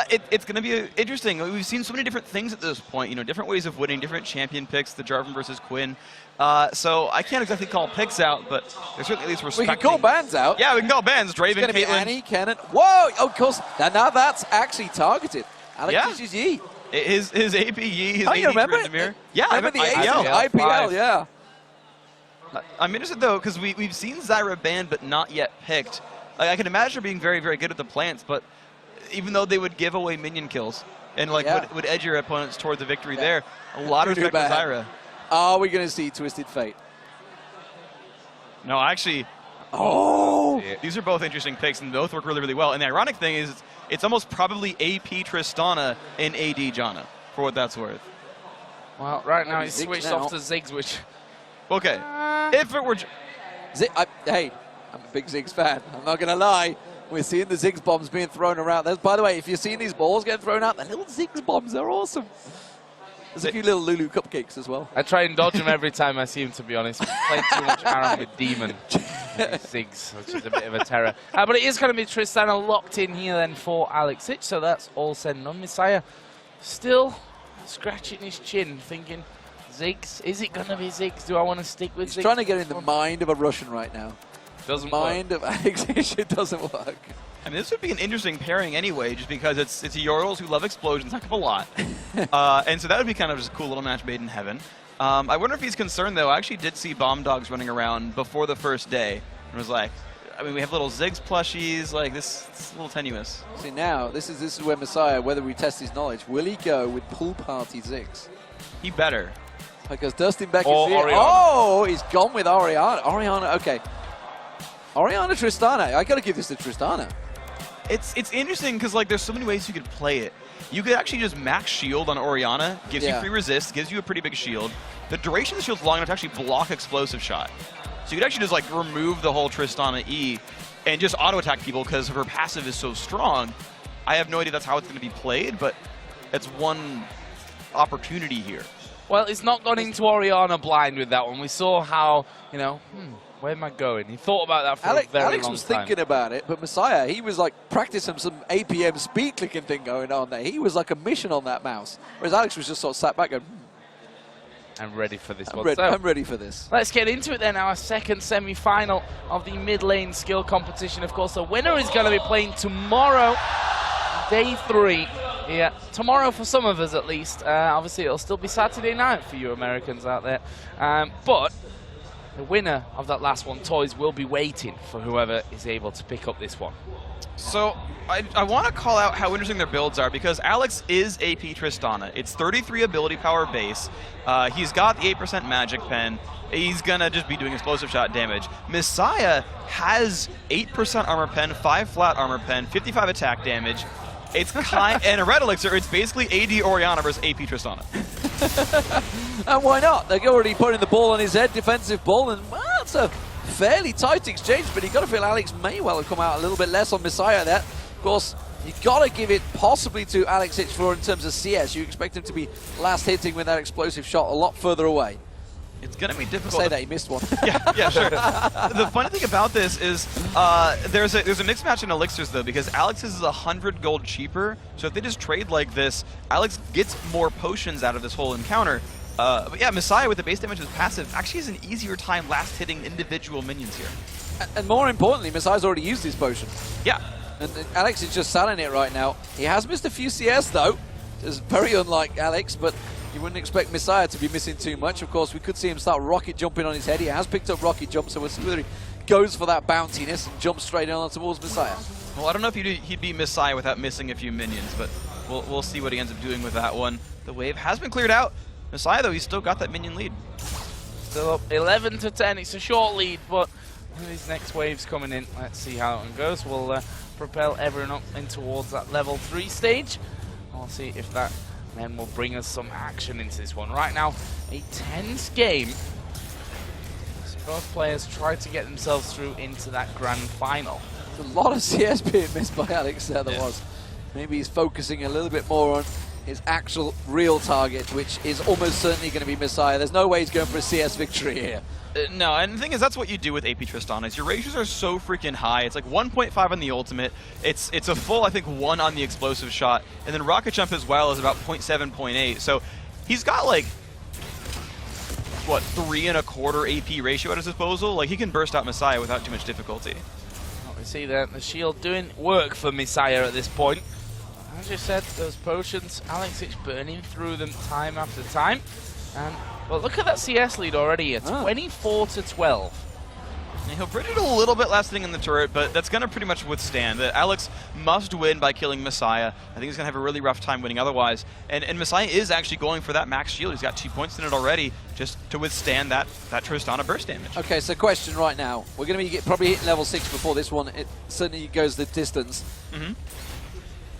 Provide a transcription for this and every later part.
It's going to be interesting. We've seen so many different things at this point, you know, different ways of winning, different champion picks, the Jarvan versus Quinn. So I can't exactly call picks out, but there's certainly at least respecting. We can call bans out. Yeah, we can call bans. Draven, it's going to be Caitlyn. Annie, Kennen. Whoa, of course. Now that's actually targeted. Alex is Yi. His AP Yi, his Oh, AD you remember it? Mirror. Yeah, I remember the IPL. IPL, yeah. I'm interested, though, because we've seen Zyra banned but not yet picked. Like, I can imagine her being very, very good at the plants, but even though they would give away minion kills and like would edge your opponents toward the victory there, a lot of respect for Zyra. Are we going to see Twisted Fate? No, actually, these are both interesting picks, and both work really, really well. And the ironic thing is, it's almost probably AP Tristana and AD Janna, for what that's worth. Well, right now he's switched off to Ziggs, which... Okay, if it were... Hey, I'm a big Ziggs fan. I'm not going to lie. We're seeing the Ziggs bombs being thrown around. By the way, if you're seeing these balls getting thrown out, the little Ziggs bombs, they're awesome. There's a few little Lulu cupcakes as well. I try and dodge them every time I see him, to be honest. Playing too much Aaron with Demon. Ziggs, which is a bit of a terror. But it is going to be Tristana locked in here then for Alex Ich, so that's all said and done. Misaya still scratching his chin, thinking, Ziggs, is it going to be Ziggs? Do I want to stick with Ziggs? He's trying to get in the mind of a Russian right now. Doesn't mind of Alex Ich, it doesn't work. I mean, this would be an interesting pairing anyway, just because it's Yorls who love explosions heck of a lot. And so that would be kind of just a cool little match made in heaven. I wonder if he's concerned, though. I actually did see Bomb Dogs running around before the first day. And was like, I mean, we have little Ziggs plushies. Like, this is a little tenuous. See, now, this is where Misaya, whether we test his knowledge, will he go with pool party Ziggs? He better. Because Dustin Beck or is here. Orianna. Oh, he's gone with Orianna. Orianna, okay. Orianna Tristana. I got to give this to Tristana. It's interesting because like there's so many ways you could play it. You could actually just max shield on Orianna, gives you free resist, gives you a pretty big shield. The duration of the shield's long enough to actually block explosive shot. So you could actually just like remove the whole Tristana E and just auto attack people because her passive is so strong. I have no idea that's how it's going to be played, but it's one opportunity here. Well, it's not gone into Orianna blind with that one. We saw how, you know, where am I going? He thought about that for a very long time. Alex was thinking about it, but Misaya, he was like practicing some APM speed clicking thing going on there. He was like a mission on that mouse. Whereas Alex was just sort of sat back going, I'm ready for this one. I'm ready for this. Let's get into it then. Our second semi-final of the mid lane skill competition. Of course, the winner is going to be playing tomorrow, day 3. Yeah, tomorrow for some of us at least. Obviously, it'll still be Saturday night for you Americans out there. But the winner of that last one, Toys, will be waiting for whoever is able to pick up this one. So I want to call out how interesting their builds are because Alex is AP Tristana. It's 33 ability power base. He's got the 8% magic pen. He's going to just be doing explosive shot damage. Misaya has 8% armor pen, 5 flat armor pen, 55 attack damage. It's and a red elixir. It's basically AD Orianna versus AP Tristana. And why not? They're already putting the ball on his head, defensive ball, and well, it's a fairly tight exchange, but you've got to feel Alex may well have come out a little bit less on Misaya there. Of course, you've got to give it possibly to Alex Ich for in terms of CS. You expect him to be last hitting with that explosive shot a lot further away. It's going to be difficult. Say that he missed one. yeah, sure. The funny thing about this is there's a mixed match in elixirs, though, because Alex's is 100 gold cheaper. So if they just trade like this, Alex gets more potions out of this whole encounter. But yeah, Misaya with the base damage as passive actually has an easier time last hitting individual minions here. And more importantly, Misaya's already used his potion. Yeah. And Alex is just selling it right now. He has missed a few CS, though. It's very unlike Alex, but you wouldn't expect Misaya to be missing too much. Of course, we could see him start rocket jumping on his head. He has picked up rocket jump, so we'll see whether he goes for that bounciness and jumps straight on towards Misaya. Well, I don't know if he'd beat Misaya without missing a few minions, but we'll see what he ends up doing with that one. The wave has been cleared out. Misaya, though, he's still got that minion lead. Still up 11 to 10. It's a short lead, but these next waves coming in. Let's see how that one goes. We'll propel everyone up in towards that level 3 stage. We'll see if that then will bring us some action into this one. Right now, a tense game. So both players try to get themselves through into that grand final. There's a lot of CS being missed by Alex there, there was. Maybe he's focusing a little bit more on his actual real target, which is almost certainly going to be Misaya. There's no way he's going for a CS victory here. No, and the thing is, that's what you do with AP Tristana, is your ratios are so freaking high. It's like 1.5 on the ultimate. It's a full, I think, 1 on the explosive shot. And then Rocket Jump as well is about 0.7, 0.8. So he's got like, what, 3.25 AP ratio at his disposal? Like, he can burst out Misaya without too much difficulty. Well, we see the shield doing work for Misaya at this point. As you said, those potions, Alex is burning through them time after time. And, well, look at that CS lead already. It's 24-12. And he'll bridge it a little bit last thing in the turret, but that's going to pretty much withstand. Alex must win by killing Misaya. I think he's going to have a really rough time winning otherwise. And Misaya is actually going for that max shield. He's got 2 points in it already just to withstand that Tristana burst damage. Okay, so question right now. We're going to be probably hitting level 6 before this one. It certainly goes the distance.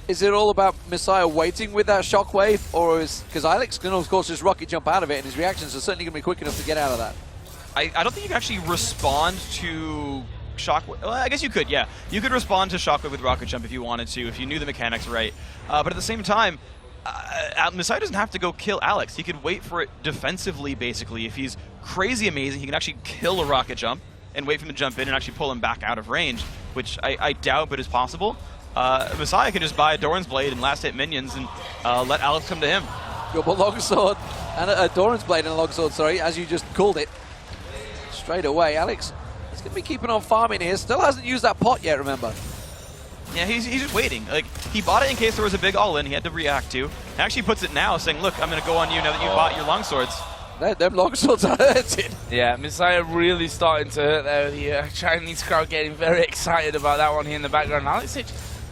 Is it all about Misaya waiting with that shockwave, or is, because Alex can of course just rocket jump out of it, and his reactions are certainly going to be quick enough to get out of that? I don't think you can actually respond to Shockwave. Well, I guess you could, yeah. You could respond to Shockwave with Rocket Jump if you wanted to, if you knew the mechanics right. But at the same time, Misaya doesn't have to go kill Alex. He could wait for it defensively, basically. If he's crazy amazing, he can actually kill a Rocket Jump and wait for him to jump in and actually pull him back out of range, which I doubt, but is possible. Misaya can just buy a Doran's Blade and last hit minions and let Alex come to him. Got a longsword and a Doran's Blade and a longsword, sorry, as you just called it. Straight away, Alex is going to be keeping on farming here. Still hasn't used that pot yet, remember. Yeah, he's just waiting. Like, he bought it in case there was a big all-in he had to react to. He actually puts it now, saying, look, I'm going to go on you now that you bought your longswords. Them longswords are hurting. Yeah, Misaya really starting to hurt there. The Chinese crowd getting very excited about that one here in the background. Alex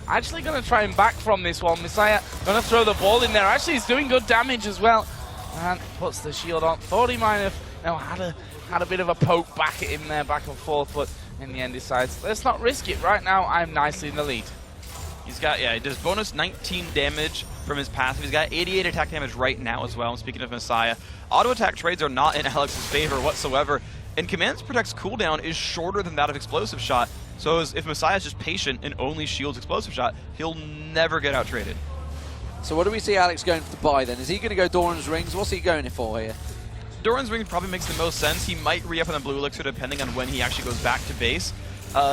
actually going to try and back from this one. Misaya going to throw the ball in there. Actually, he's doing good damage as well. And puts the shield on. Thought he might have had a bit of a poke back at him there, back and forth, but in the end decides, let's not risk it. Right now, I'm nicely in the lead. He's got, yeah, he does bonus 19 damage from his passive. He's got 88 attack damage right now as well. Speaking of Misaya, auto attack trades are not in Alex's favor whatsoever, and Command's Protect's cooldown is shorter than that of Explosive Shot. So if Messiah's just patient and only shields Explosive Shot, he'll never get out-traded. So what do we see Alex going to buy then? Is he going to go Doran's Rings? What's he going for here? Doran's Ring probably makes the most sense. He might re-up on the Blue Elixir depending on when he actually goes back to base.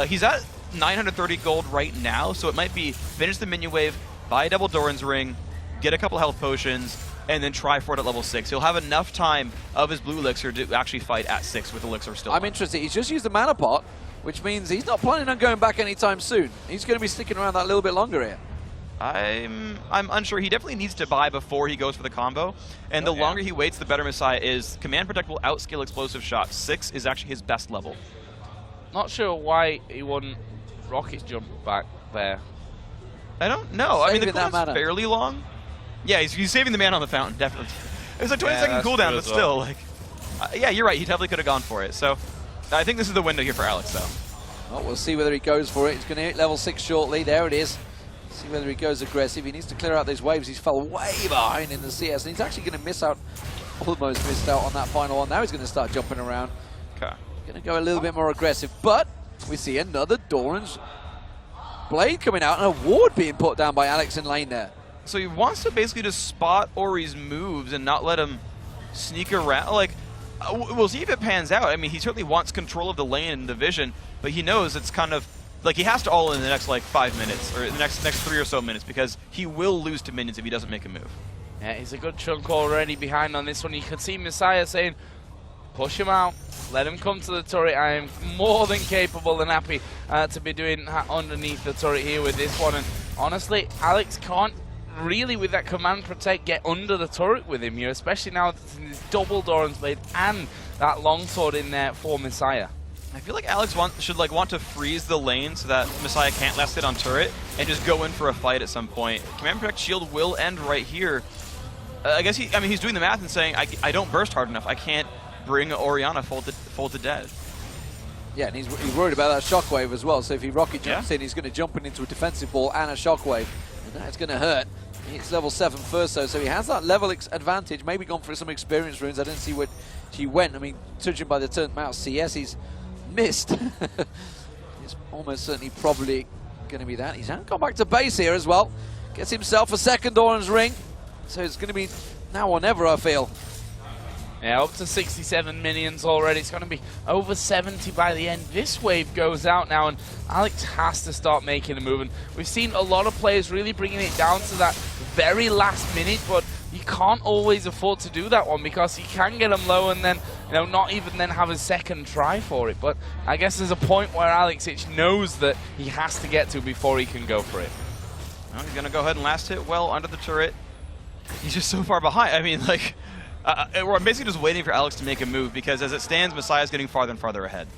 He's at 930 gold right now, so it might be finish the minion wave, buy a double Doran's Ring, get a couple health potions, and then try for it at level 6. He'll have enough time of his Blue Elixir to actually fight at 6 with Elixir still. I'm interested. He's just used the mana pot, which means he's not planning on going back anytime soon. He's going to be sticking around that little bit longer here. I'm unsure. He definitely needs to buy before he goes for the combo, and the longer he waits, the better Misaya is. Command Protect will outscale Explosive Shot. 6 is actually his best level. Not sure why he wouldn't rocket jump back there. I don't know. I mean, the Saving that cooldown's mana. fairly long. Yeah, he's saving the mana on the fountain, definitely. It was a 20-second that's cooldown, true but as still, well. like, yeah, you're right. He definitely could have gone for it. So, I think this is the window here for Alex, though. Well, we'll see whether he goes for it. He's going to hit level 6 shortly. There it is. See whether he goes aggressive. He needs to clear out those waves. He's fell way behind in the CS, and he's actually going to miss out, almost missed out on that final one. Now he's going to start jumping around. Okay. Going to go a little bit more aggressive, but we see another Doran's Blade coming out and a ward being put down by Alex in lane there. So he wants to basically just spot Ori's moves and not let him sneak around. Like, we'll see if it pans out. I mean, he certainly wants control of the lane and the vision, but he knows it's kind of like he has to all in the next like 5 minutes or the next 3 or so minutes because he will lose to minions if he doesn't make a move. Yeah, he's a good chunk already behind on this one. You can see Misaya saying, push him out, let him come to the turret. I am more than capable and happy to be doing that underneath the turret here with this one. And honestly, Alex can't really, with that Command Protect, get under the turret with him here, especially now that there's double Doran's Blade and that longsword in there for Misaya. I feel like Alex should want to freeze the lane so that Misaya can't last hit on turret and just go in for a fight at some point. Command Protect shield will end right here. I guess he's doing the math and saying, I don't burst hard enough. I can't bring Orianna full to dead. Yeah, and he's worried about that shockwave as well. So if he rocket jumps in, he's going to jump into a defensive ball and a shockwave, and that's going to hurt. It's level 7 first, though, so he has that level advantage. Maybe gone for some experience runes. I didn't see what he went. I mean, judging by the turn amount of CS he's missed, it's almost certainly probably going to be that. He's gone back to base here as well. Gets himself a second Doran's Ring. So it's going to be now or never, I feel. Yeah, up to 67 minions already. It's going to be over 70 by the end. This wave goes out now, and Alex has to start making a move. And we've seen a lot of players really bringing it down to that very last minute, but you can't always afford to do that one because you can get them low and then, not even then have a second try for it. But I guess there's a point where Alex knows that he has to get to before he can go for it. Well, he's going to go ahead and last hit well under the turret. He's just so far behind. I mean, like, we're basically just waiting for Alex to make a move because as it stands, Misaya's getting farther and farther ahead.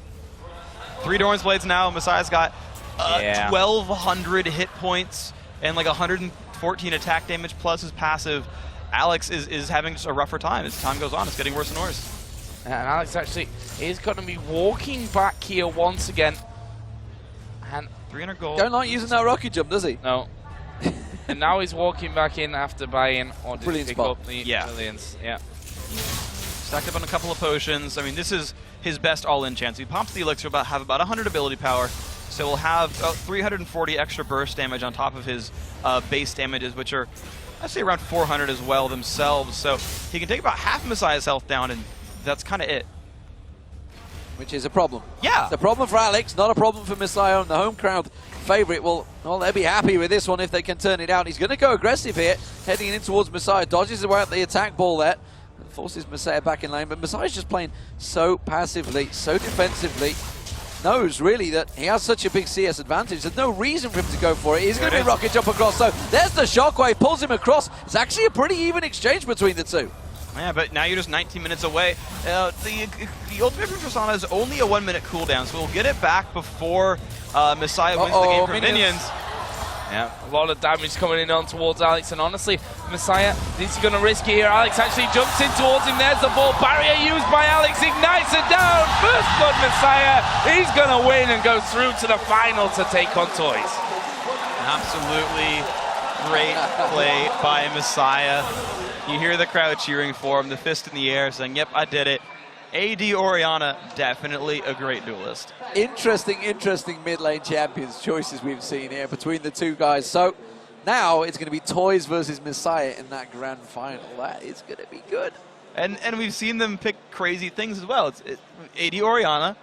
3 Doran's Blades now. Misaya's got 1,200 hit points and like 114 attack damage plus his passive. Alex is having just a rougher time. As time goes on, it's getting worse and worse. And Alex actually is going to be walking back here once again. And 300 gold. Don't like using that rocket jump, does he? No. And now he's walking back in after buying or did he pick up the millions. Yeah. Stacked up on a couple of potions. I mean, this is his best all-in chance. He pops the elixir, have about 100 ability power. So we'll have 340 extra burst damage on top of his base damages, which are, I'd say, around 400 as well themselves. So he can take about half Misaya's health down, and that's kind of it. Which is a problem. Yeah. It's a problem for Alex, not a problem for Misaya, and the home crowd favorite. Well, they'll be happy with this one if they can turn it out. He's going to go aggressive here, heading in towards Misaya. Dodges away at the attack ball there. Forces Misaya back in lane, but Misaya's just playing so passively, so defensively. Knows really that he has such a big CS advantage. There's no reason for him to go for it. He's going to be rocket jump across. So there's the shockwave, pulls him across. It's actually a pretty even exchange between the two. Yeah, but now you're just 19 minutes away. The ultimate from Persona is only a 1-minute cooldown, so we'll get it back before Misaya wins the game for minions. Yeah, a lot of damage coming in on towards Alex, and honestly, Misaya is going to risk it here. Alex actually jumps in towards him. There's the ball barrier used by Alex, ignites it down. First blood, Misaya. He's going to win and go through to the final to take on Toys. Absolutely great play by Misaya. You hear the crowd cheering for him, the fist in the air, saying, yep, I did it. AD Orianna, definitely a great duelist. Interesting mid lane champions choices we've seen here between the two guys. So now it's going to be Toys versus Misaya in that grand final. That is going to be good. And we've seen them pick crazy things as well. It's AD Orianna,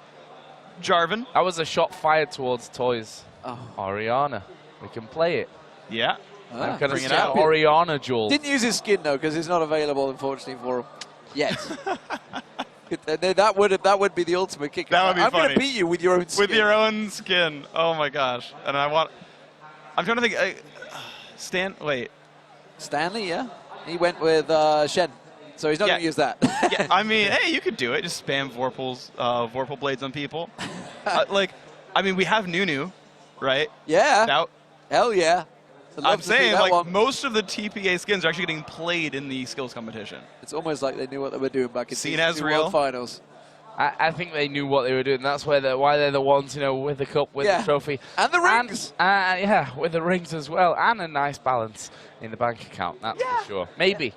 Jarvan. That was a shot fired towards Toys. Oh. Orianna, we can play it. Yeah. I'm going to bring it get out. Orianna duel. Didn't use his skin though because it's not available unfortunately for him yet. That would be the ultimate kick. That would be I'm funny. going to beat you with your own skin. With your own skin. Oh my gosh. And I'm trying to think. Stanley, yeah. He went with Shen. So he's not going to use that. Yeah, I mean, hey, you could do it. Just spam Vorpal blades on people. We have Nunu, right? Yeah. Hell yeah. I'm saying, like, most of the TPA skins are actually getting played in the skills competition. It's almost like they knew what they were doing back in the World Finals. I think they knew what they were doing. That's why they're the ones, with the cup, with the trophy. And the rings. With the rings as well. And a nice balance in the bank account, that's for sure. Maybe.